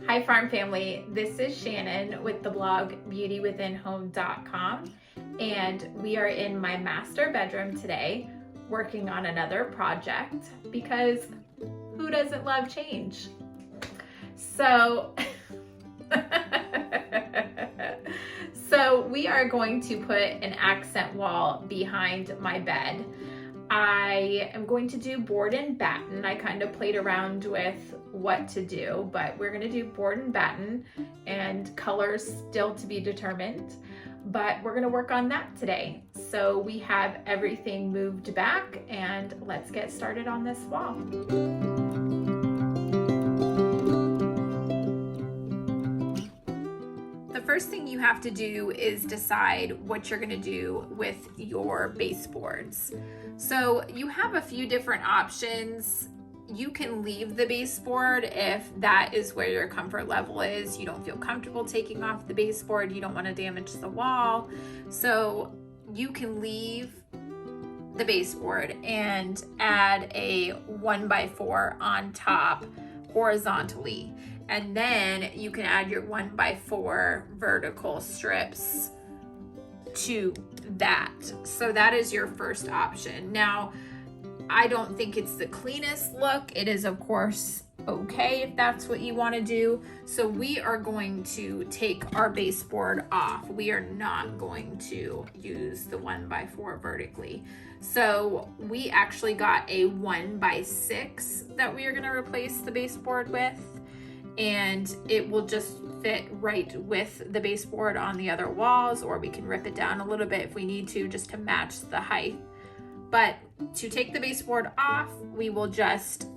Hi farm family, this is Shannon with the blog beautywithinhome.com, and we are in my master bedroom today working on another project because who doesn't love change? So we are going to put an accent wall behind my bed. I am going to do Board and Batten. I kind of played around with what to do, but we're going to do Board and Batten, and colors still to be determined, but we're going to work on that today. So we have everything moved back, and let's get started on this wall. The first thing you have to do is decide what you're going to do with your baseboards. So you have a few different options. You can leave the baseboard if that is where your comfort level is. You don't feel comfortable taking off the baseboard. You don't want to damage the wall. So you can leave the baseboard and add a 1x4 on top horizontally. And then you can add your 1x4 vertical strips to that. So that is your first option. Now, I don't think it's the cleanest look. It is, of course, okay if that's what you want to do. So we are going to take our baseboard off. We are not going to use the 1x4 vertically. So we actually got a 1x6 that we are going to replace the baseboard with, and it will just fit right with the baseboard on the other walls, or we can rip it down a little bit if we need to, just to match the height. But to take the baseboard off, we will just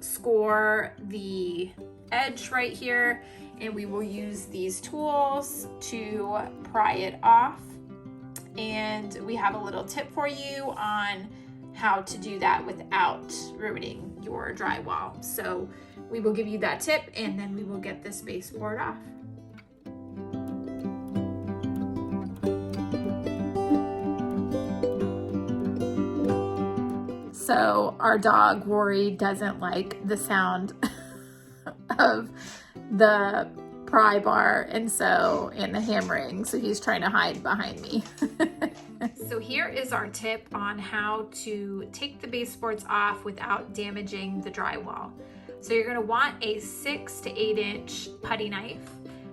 score the edge right here, and we will use these tools to pry it off. And we have a little tip for you on how to do that without ruining your drywall. So we will give you that tip, and then we will get this baseboard off. So our dog, Rory, doesn't like the sound of the pry bar and the hammering, so he's trying to hide behind me. So here is our tip on how to take the baseboards off without damaging the drywall. So you're gonna want a 6 to 8 inch putty knife.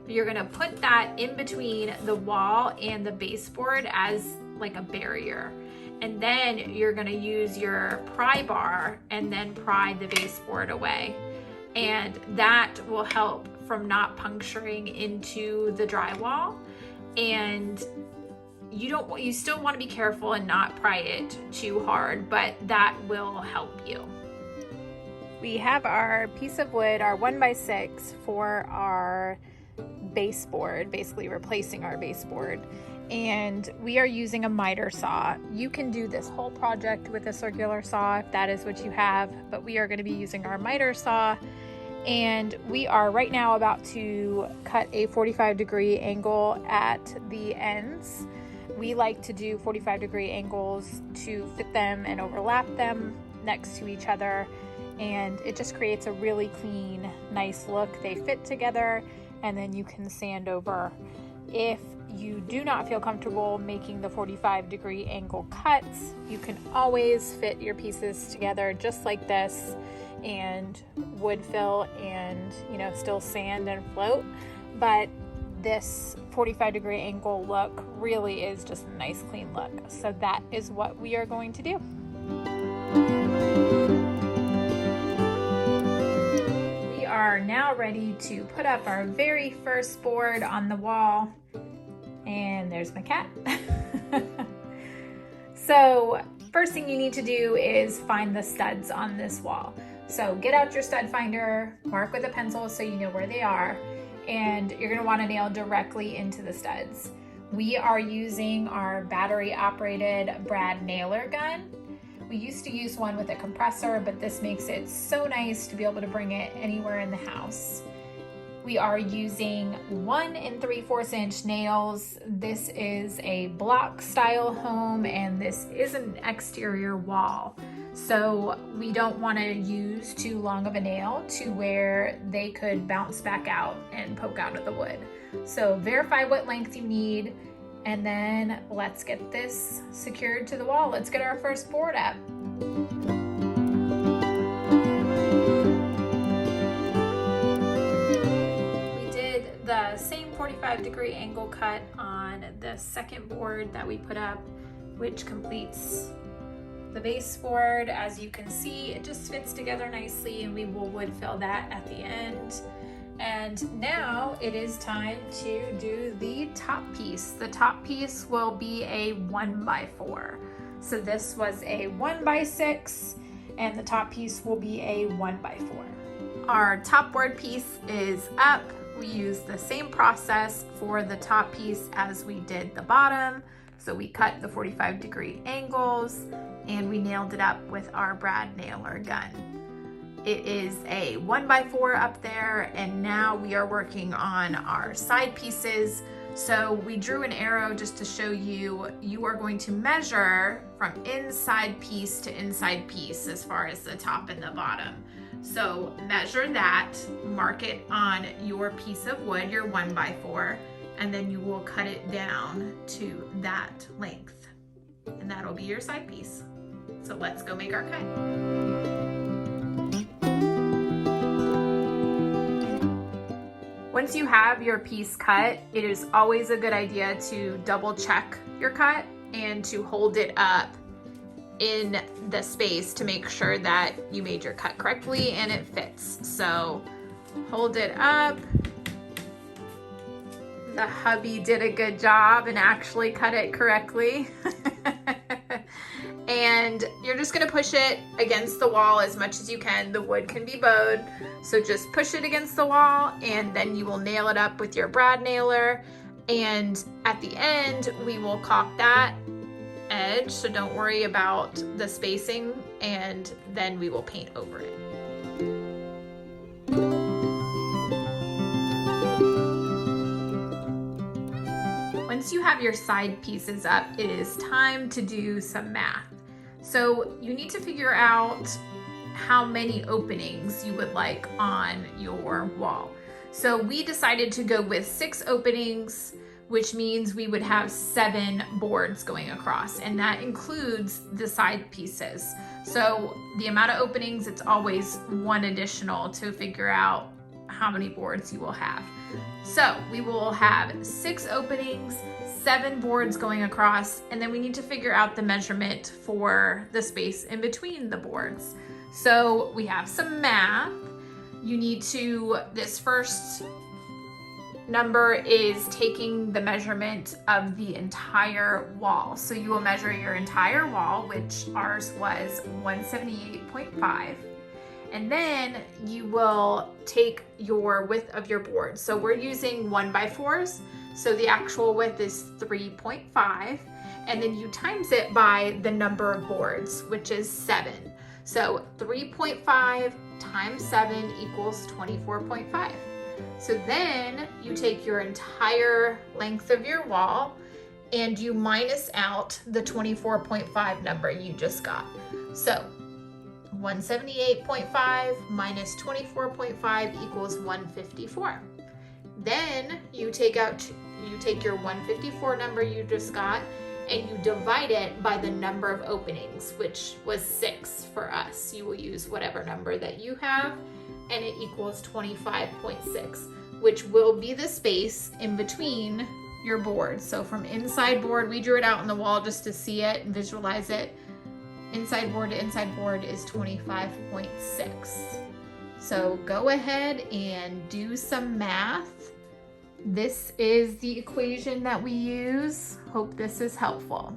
You're gonna put that in between the wall and the baseboard as like a barrier. And then you're gonna use your pry bar and then pry the baseboard away. And that will help from not puncturing into the drywall. And you still wanna be careful and not pry it too hard, but that will help you. We have our piece of wood, our 1x6 for our baseboard, basically replacing our baseboard. And we are using a miter saw. You can do this whole project with a circular saw if that is what you have, but we are going to be using our miter saw. And we are right now about to cut a 45-degree angle at the ends. We like to do 45-degree angles to fit them and overlap them next to each other. And it just creates a really clean, nice look. They fit together, and then you can sand over. If you do not feel comfortable making the 45-degree angle cuts, you can always fit your pieces together just like this and wood fill and, still sand and float. But this 45-degree angle look really is just a nice clean look. So that is what we are going to do. We are now ready to put up our very first board on the wall. And there's my cat. So first thing you need to do is find the studs on this wall. So get out your stud finder, mark with a pencil so you know where they are, and you're gonna wanna nail directly into the studs. We are using our battery operated brad nailer gun. We used to use one with a compressor, but this makes it so nice to be able to bring it anywhere in the house. We are using 1 3/4 inch nails. This is a block style home, and this is an exterior wall. So we don't want to use too long of a nail to where they could bounce back out and poke out of the wood. So verify what length you need, and then let's get this secured to the wall. Let's get our first board up. We did the same 45-degree angle cut on the second board that we put up, which completes the baseboard. As you can see, it just fits together nicely, and we will wood fill that at the end. And now it is time to do the top piece. The top piece will be a 1x4. So this was a 1x6, and the top piece will be a 1x4. Our top board piece is up. We use the same process for the top piece as we did the bottom. So we cut the 45-degree angles and we nailed it up with our brad nailer gun. It is a 1x4 up there, and now we are working on our side pieces. So we drew an arrow just to show you, you are going to measure from inside piece to inside piece as far as the top and the bottom. So measure that, mark it on your piece of wood, your 1x4, and then you will cut it down to that length. And that'll be your side piece. So let's go make our cut. Once you have your piece cut, it is always a good idea to double check your cut and to hold it up in the space to make sure that you made your cut correctly and it fits. So hold it up. The hubby did a good job and actually cut it correctly. And you're just gonna push it against the wall as much as you can. The wood can be bowed, so just push it against the wall, and then you will nail it up with your brad nailer. And at the end, we will caulk that edge, so don't worry about the spacing, and then we will paint over it. Once you have your side pieces up, it is time to do some math. So you need to figure out how many openings you would like on your wall. So we decided to go with 6 openings, which means we would have 7 boards going across, and that includes the side pieces. So the amount of openings, it's always 1 additional to figure out how many boards you will have. So we will have 6 openings, 7 boards going across, and then we need to figure out the measurement for the space in between the boards. So we have some math. You need to, this first number is taking the measurement of the entire wall. So you will measure your entire wall, which ours was 178.5. And then you will take your width of your board. So we're using 1x4s. So the actual width is 3.5. And then you times it by the number of boards, which is 7. So 3.5 times 7 equals 24.5. So then you take your entire length of your wall and you minus out the 24.5 number you just got. So 178.5 minus 24.5 equals 154. Then you take your 154 number you just got and you divide it by the number of openings, which was 6 for us. You will use whatever number that you have, and it equals 25.6, which will be the space in between your boards. So from inside board, we drew it out on the wall just to see it and visualize it. Inside board to inside board is 25.6. So go ahead and do some math. This is the equation that we use. Hope this is helpful.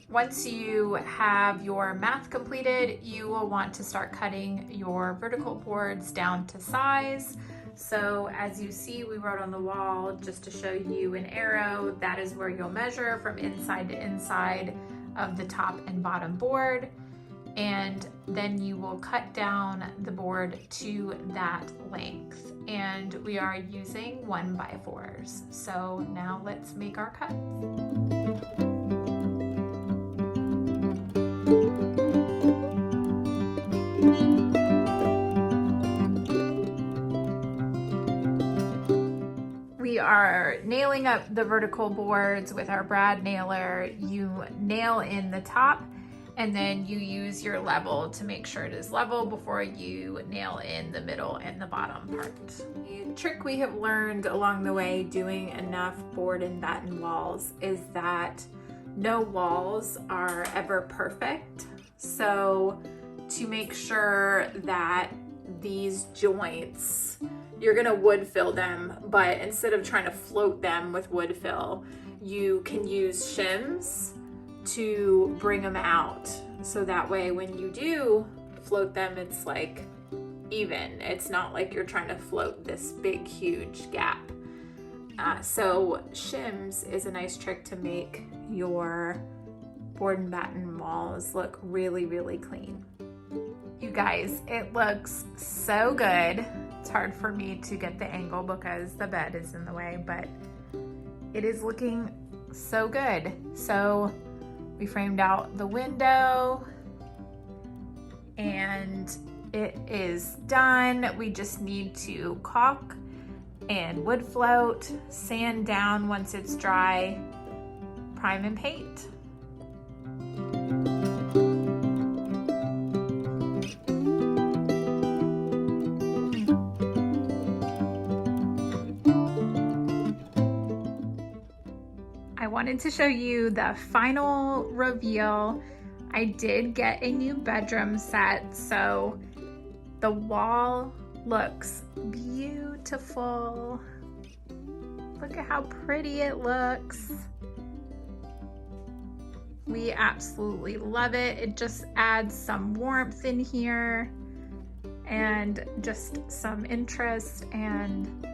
Once you have your math completed, you will want to start cutting your vertical boards down to size. So as you see, we wrote on the wall, just to show you an arrow, that is where you'll measure from inside to inside of the top and bottom board. And then you will cut down the board to that length. And we are using 1x4s. So now let's make our cuts. we are nailing up the vertical boards with our brad nailer, you nail in the top and then you use your level to make sure it is level before you nail in the middle and the bottom part. The trick we have learned along the way doing enough board and batten walls is that no walls are ever perfect. So to make sure that these joints, you're gonna wood fill them, but instead of trying to float them with wood fill, you can use shims to bring them out. So that way when you do float them, it's like even. It's not like you're trying to float this big, huge gap. So shims is a nice trick to make your board and batten walls look really, really clean. You guys, it looks so good. It's hard for me to get the angle because the bed is in the way, but it is looking so good. So we framed out the window and it is done. We just need to caulk and wood float, sand down once it's dry, prime and paint. I wanted to show you the final reveal. I did get a new bedroom set, so the wall looks beautiful. Look at how pretty it looks. We absolutely love it. It just adds some warmth in here and just some interest, and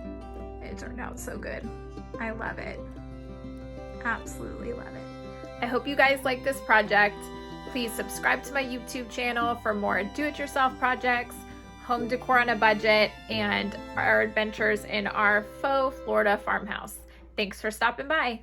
it turned out so good. I love it. Absolutely love it. I hope you guys like this project. Please subscribe to my YouTube channel for more do-it-yourself projects, home decor on a budget, and our adventures in our faux Florida farmhouse. Thanks for stopping by.